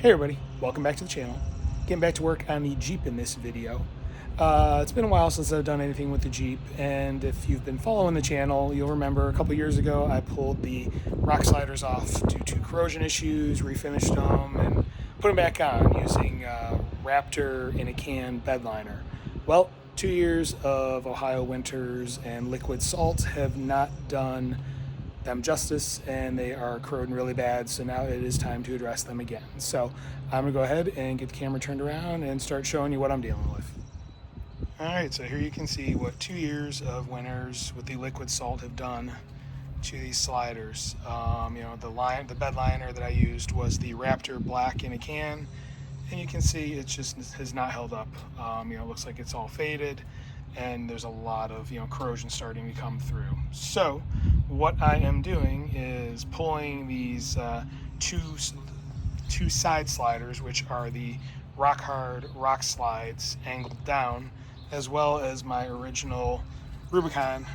Hey everybody, welcome back to the channel. Getting back to work on the Jeep in this video. It's been a while since I've done anything with the Jeep, and if you've been following the channel, you'll remember a couple years ago I pulled the rock sliders off due to corrosion issues, refinished them, and put them back on using Raptor in a can bed liner. Well, 2 years of Ohio winters and liquid salt have not done them justice, and they are corroding really bad, so now it is time to address them again. So I'm gonna go ahead and get the camera turned around and start showing you what I'm dealing with. All right, so here you can see what 2 years of winters with the liquid salt have done to these sliders. The bed liner that I used was the Raptor black in a can, and you can see it just has not held up. It looks like it's all faded, and there's a lot of corrosion starting to come through. So what I am doing is pulling these two side sliders, which are the rock hard rock slides angled down, as well as my original Rubicon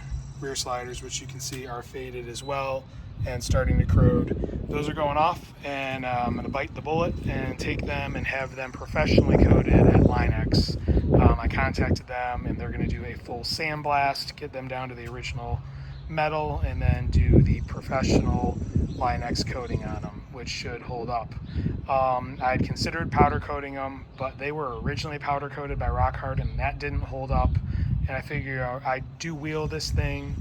rear sliders, which you can see are faded as well and starting to corrode. Those are going off, and I'm going to bite the bullet and take them and have them professionally coated at Line-X. I contacted them, and they're going to do a full sandblast, get them down to the original metal, and then do the professional Line-X coating on them, which should hold up. I'd considered powder coating them, but they were originally powder coated by Rock Hard, and that didn't hold up. And I figured I do wheel this thing,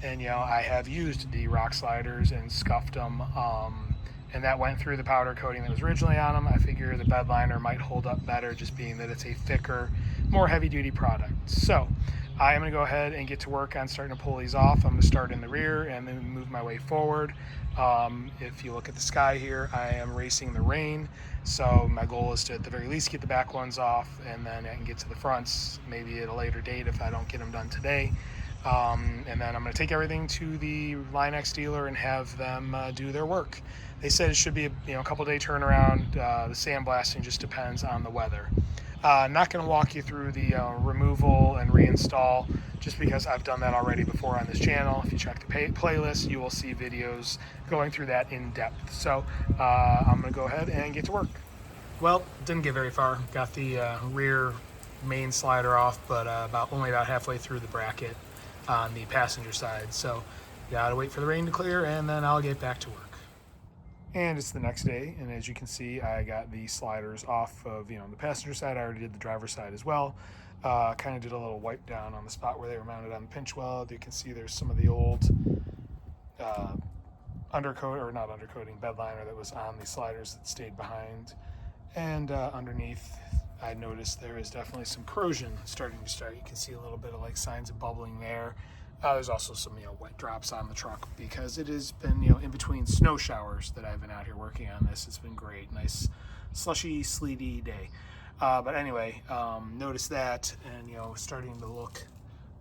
and I have used the rock sliders and scuffed them, and that went through the powder coating that was originally on them. I figure the bed liner might hold up better, just being that it's a thicker, more heavy duty product. So I am going to go ahead and get to work on starting to pull these off. I'm going to start in the rear and then move my way forward. If you look at the sky here, I am racing the rain, so my goal is to at the very least get the back ones off, and then I can get to the fronts maybe at a later date if I don't get them done today. And then I'm going to take everything to the Line-X dealer and have them do their work. They said it should be a couple day turnaround. The sandblasting just depends on the weather. I'm not going to walk you through the removal and reinstall, just because I've done that already before on this channel. If you check the playlist, you will see videos going through that in depth. So I'm going to go ahead and get to work. Well, didn't get very far. Got the rear main slider off, but only about halfway through the bracket on the passenger side. So gotta wait for the rain to clear, and then I'll get back to work. And it's the next day, and as you can see, I got the sliders off of the passenger side. I already did the driver's side as well. Kind of did a little wipe down on the spot where they were mounted on the pinch weld. You can see there's some of the old undercoating bed liner that was on the sliders that stayed behind. And underneath, I noticed there is definitely some corrosion starting to start. You can see a little bit of signs of bubbling there. There's also some wet drops on the truck, because it has been in between snow showers that I've been out here working on this. It's been great, nice slushy, sleety day. But anyway, notice that, and starting to look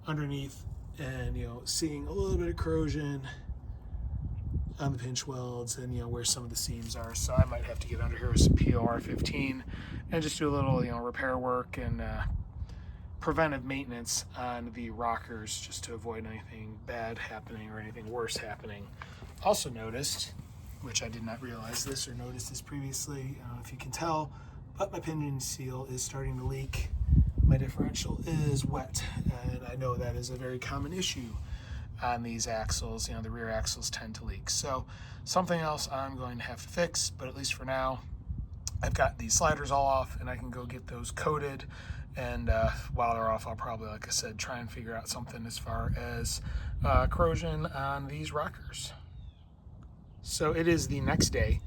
underneath, and seeing a little bit of corrosion on the pinch welds and where some of the seams are. So I might have to get under here with some POR 15 and just do a little repair work and preventive maintenance on the rockers, just to avoid anything bad happening or anything worse happening. Also noticed, which I did not realize this or notice this previously, I don't know if you can tell, but my pinion seal is starting to leak. My differential is wet, and I know that is a very common issue on these axles. The rear axles tend to leak. So something else I'm going to have to fix, but at least for now, I've got these sliders all off, and I can go get those coated. And while they're off, I'll probably, like I said, try and figure out something as far as corrosion on these rockers. So it is the next day,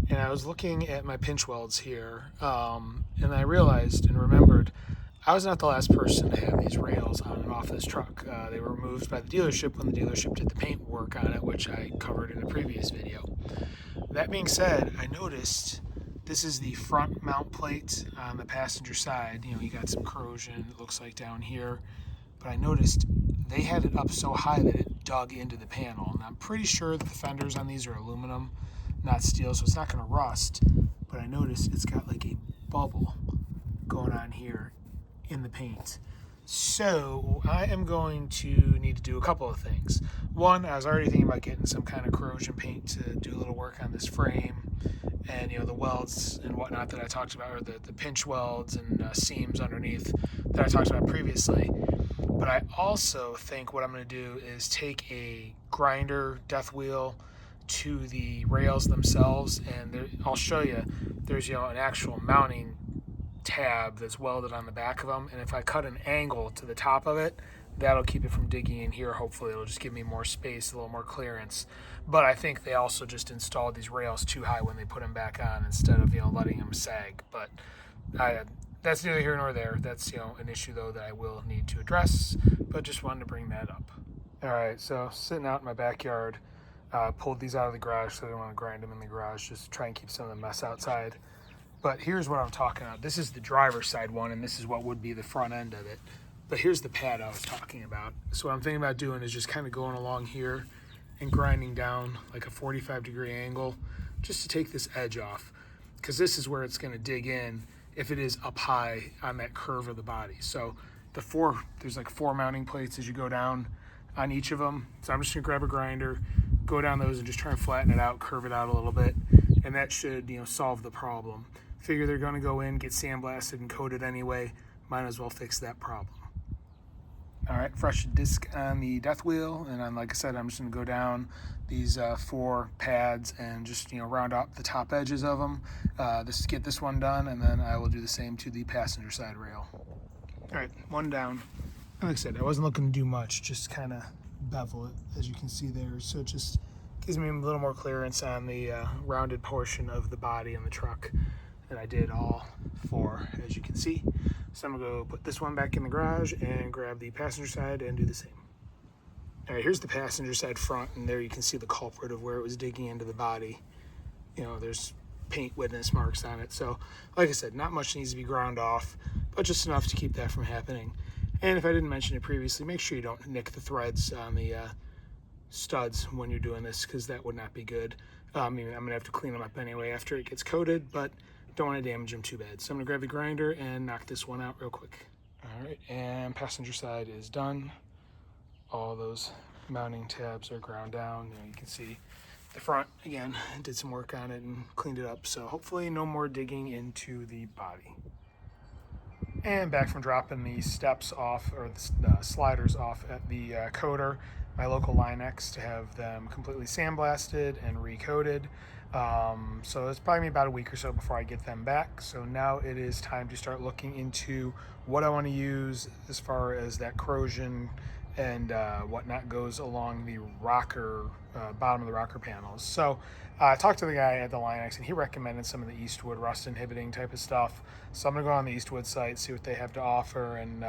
and I was looking at my pinch welds here, and I realized and remembered I was not the last person to have these rails on and off this truck. They were removed by the dealership when the dealership did the paint work on it, which I covered in a previous video. That being said, I noticed this is the front mount plate on the passenger side. You got some corrosion, it looks like, down here. But I noticed they had it up so high that it dug into the panel. And I'm pretty sure that the fenders on these are aluminum, not steel, so it's not going to rust. But I noticed it's got like a bubble going on here in the paint. So I am going to need to do a couple of things. One, I was already thinking about getting some kind of corrosion paint to do a little work on this frame, and the welds and whatnot that I talked about, or the pinch welds and seams underneath that I talked about previously. But I also think what I'm going to do is take a grinder death wheel to the rails themselves, and I'll show you. There's an actual mounting tab that's welded on the back of them, and if I cut an angle to the top of it, that'll keep it from digging in here. Hopefully it'll just give me more space, a little more clearance. But I think they also just installed these rails too high when they put them back on, instead of letting them sag. But that's neither here nor there. That's an issue though that I will need to address, but just wanted to bring that up. All right, so sitting out in my backyard, pulled these out of the garage, so I didn't want to grind them in the garage, just try and keep some of the mess outside. But here's what I'm talking about. This is the driver's side one, and this is what would be the front end of it. But here's the pad I was talking about. So what I'm thinking about doing is just kind of going along here and grinding down like a 45-degree angle just to take this edge off, because this is where it's going to dig in if it is up high on that curve of the body. So there's like 4 mounting plates as you go down on each of them. So I'm just going to grab a grinder, go down those and just try and flatten it out, curve it out a little bit, and that should solve the problem. Figure they're going to go in, get sandblasted and coated anyway. Might as well fix that problem. All right, fresh disc on the death wheel, and like I said, I'm just going to go down these 4 pads and just round up the top edges of them. Get this one done, and then I will do the same to the passenger side rail. All right, one down. Like I said, I wasn't looking to do much, just kind of bevel it, as you can see there. So it just gives me a little more clearance on the rounded portion of the body in the truck. And I did all 4, as you can see. So I'm gonna go put this one back in the garage and grab the passenger side and do the same. All right, here's the passenger side front, and there you can see the culprit of where it was digging into the body. There's paint witness marks on it. So like I said, not much needs to be ground off, but just enough to keep that from happening. And if I didn't mention it previously, make sure you don't nick the threads on the studs when you're doing this, because that would not be good. I'm gonna have to clean them up anyway after it gets coated, but don't want to damage them too bad. So I'm gonna grab the grinder and knock this one out real quick. All right, and passenger side is done. All those mounting tabs are ground down. You can see the front, again, did some work on it and cleaned it up. So hopefully no more digging into the body. And back from dropping the steps off, or the sliders off at the coater, my local Line-X, to have them completely sandblasted and recoated. So it's probably about a week or so before I get them back. So now it is time to start looking into what I want to use as far as that corrosion and whatnot goes along the rocker, bottom of the rocker panels. So I talked to the guy at the Line-X, and he recommended some of the Eastwood rust inhibiting type of stuff. So I'm gonna go on the Eastwood site, see what they have to offer, and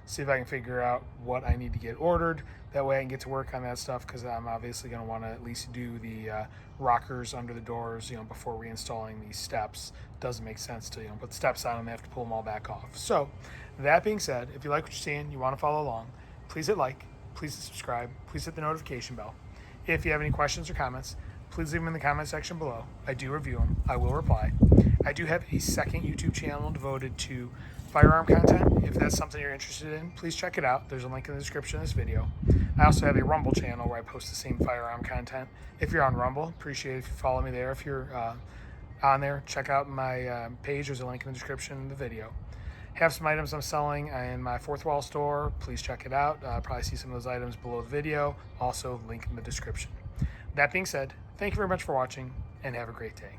see if I can figure out what I need to get ordered. That way I can get to work on that stuff, because I'm obviously gonna want to at least do the rockers under the doors, before reinstalling these steps. Doesn't make sense to put the steps on and they have to pull them all back off. So that being said, if you like what you're seeing, you want to follow along, please hit like, please hit subscribe, please hit the notification bell. If you have any questions or comments, please leave them in the comment section below. I do review them. I will reply. I do have a second YouTube channel devoted to firearm content. If that's something you're interested in, please check it out. There's a link in the description of this video. I also have a Rumble channel where I post the same firearm content. If you're on Rumble, appreciate it if you follow me there. If you're on there, check out my page. There's a link in the description of the video. Have some items I'm selling in my Fourth Wall store. Please check it out. Probably see some of those items below the video. Also, link in the description. That being said, thank you very much for watching, and have a great day.